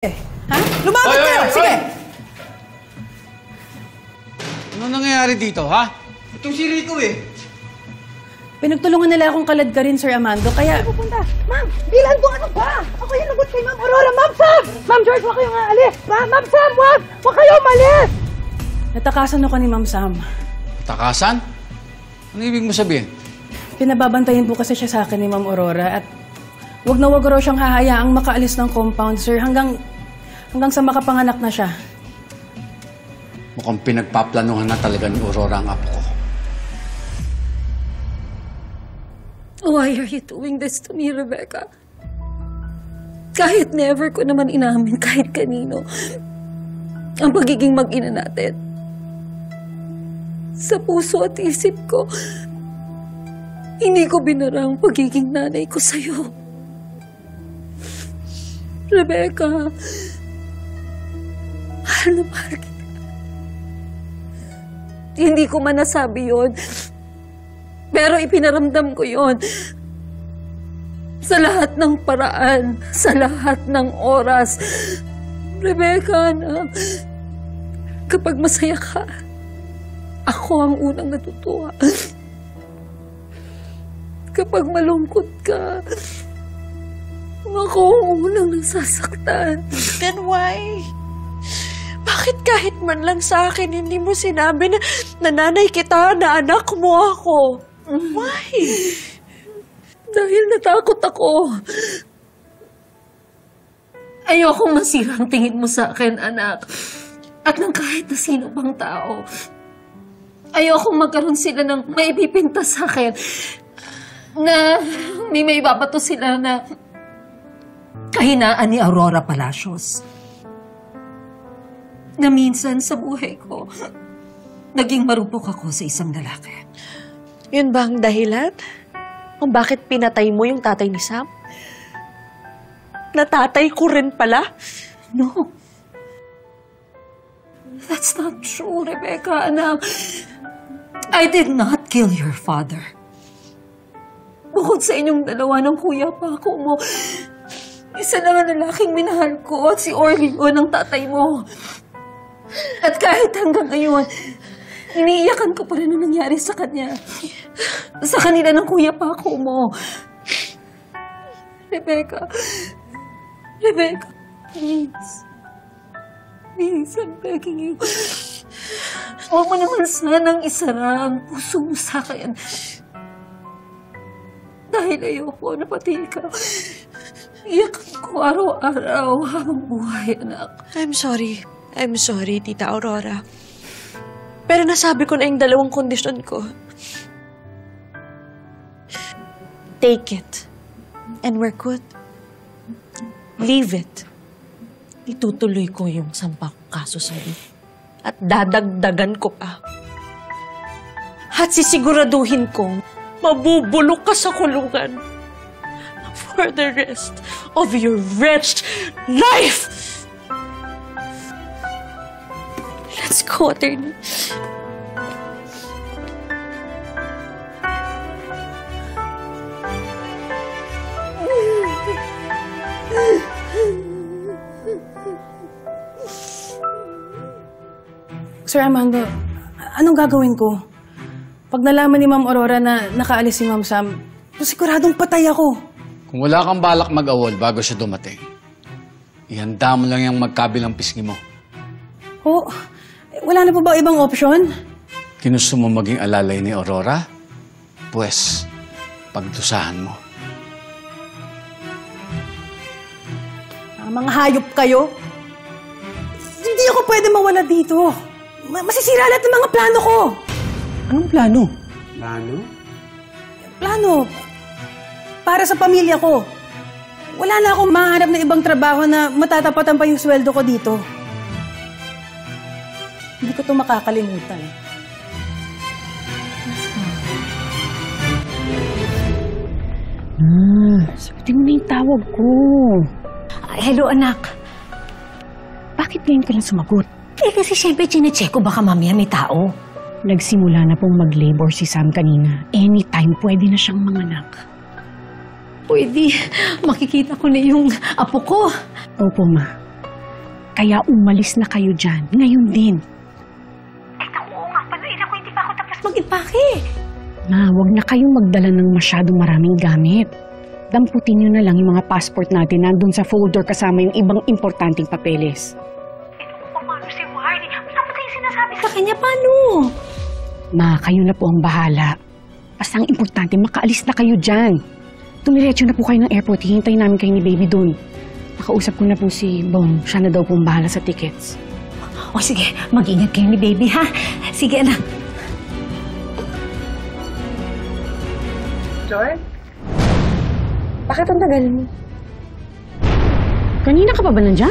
Ha? Lumapit kayo! Sige! Ano nangyayari dito, ha? Itong si Rico eh. Pinagtulungan nila akong kaladkarin, Sir Amando, kaya... Pupunta. Ma'am, bilan ko ano ba? Ako yung lagot kay Ma'am Aurora. Ma'am Sam! Ma'am George, huwag kayong aalis. Ma'am Sam, huwag! Huwag kayong umalis! Natakasan ako ni Ma'am Sam. Takasan? Ano ibig mo sabihin? Pinababantayan po kasi siya sa akin ni Ma'am Aurora at wag na wag raw siyang hahayaang makaalis ng compound, sir, hanggang sa makapanganak na siya. Mukhang pinagpaplanuhan na talaga ni Aurora ang apo ko. Why are you doing this to me, Rebecca? Kahit never ko naman inamin kahit kanino ang pagiging mag-ina natin. Sa puso at isip ko, hindi ko binara ang pagiging nanay ko sa'yo. Rebecca, mahal na mahal kita. Hindi ko man nasabi yun, pero ipinaramdam ko yun. Sa lahat ng paraan, sa lahat ng oras. Rebecca, anak, kapag masaya ka, ako ang unang natutuwa. Kapag malungkot ka, ako ang unang nasasaktan. Then why? Bakit kahit man lang sa akin hindi mo sinabi na nanay kita, na anak mo ako? Why? Dahil natakot ako. Ayokong masira ang tingin mo sa akin, anak. At ng kahit na sino pang tao. Ayokong magkaroon sila ng maipipinta sa akin na may ibabato sila na kahinaan ni Aurora Palacios. Na minsan sa buhay ko, naging marupok ako sa isang lalaki. Yun ba ang dahilan? Kung bakit pinatay mo yung tatay ni Sam? Natatay ko rin pala? No. That's not true, Rebecca, anak. I did not kill your father. Bukod sa inyong dalawa ng kuya pa ako mo, isa lang ang lalaking minahal ko at si Orleo ng tatay mo. At kahit hanggang ngayon, iniiyakan ko pa rin ang nangyari sa kanya. Sa kanila ng kuya pa ako mo. Rebecca, please. Please, I'm begging you. Huwag mo naman sanang isara ang puso mo sa akin. Dahil ayoko na pati ikaw. Iyakan ko araw-araw habang buhay, anak. I'm sorry, Tita Aurora. Pero nasabi ko na yung dalawang kondisyon ko. Take it. And we're good. Leave it. Itutuloy ko yung sampa kong kaso sa'yo. At dadagdagan ko pa. At sisiguraduhin kong mabubulok ka sa kulungan for the rest of your wretched life! Let's go, attorney. Sir Amando, anong gagawin ko? Pag nalaman ni Ma'am Aurora na nakaalis si Ma'am Sam, siguradong patay ako. Kung wala kang balak mag-awol bago siya dumating, ihanda mo lang yung magkabilang pisngi mo. Oh, wala na po ba ibang option? Ginusto mo maging alalay ni Aurora? Pues, pagdusahan mo. Mga hayop kayo? Hindi ako pwede mawala dito. Masisira lahat ng mga plano ko. Anong plano? Plano? Para sa pamilya ko. Wala na akong mahanap na ibang trabaho na matatapatan pa yung sweldo ko dito. Hindi ko ito makakalimutan. Sagutin mo na yung tawag ko. Hello, anak. Bakit ngayon ka lang sumagot? Kasi siyempre chinecheck ko baka mamaya may tao. Nagsimula na pong mag-labor si Sam kanina. Anytime pwede na siyang manganak. Pwede, makikita ko na yung apo ko. Opo, ma. Kaya umalis na kayo dyan. Ngayon din. Mag-impake. Ma, huwag na kayong magdala ng masyadong maraming gamit. Damputin nyo na lang yung mga passport natin nandun sa folder kasama yung ibang importanteng papeles. Sa kanya, paano? Ma, kayo na po ang bahala. Basta ang importante, makaalis na kayo dyan. Tumiretso na po kayo ng airport. Hihintayin namin kayo ni baby doon. Nakausap ko na po si Bong. Siya na daw pong bahala sa tickets. O sige, mag-ingat kayo ni baby, ha? Sige, anak. Bakit ang tagal mo? Kanina ka pa ba nandyan?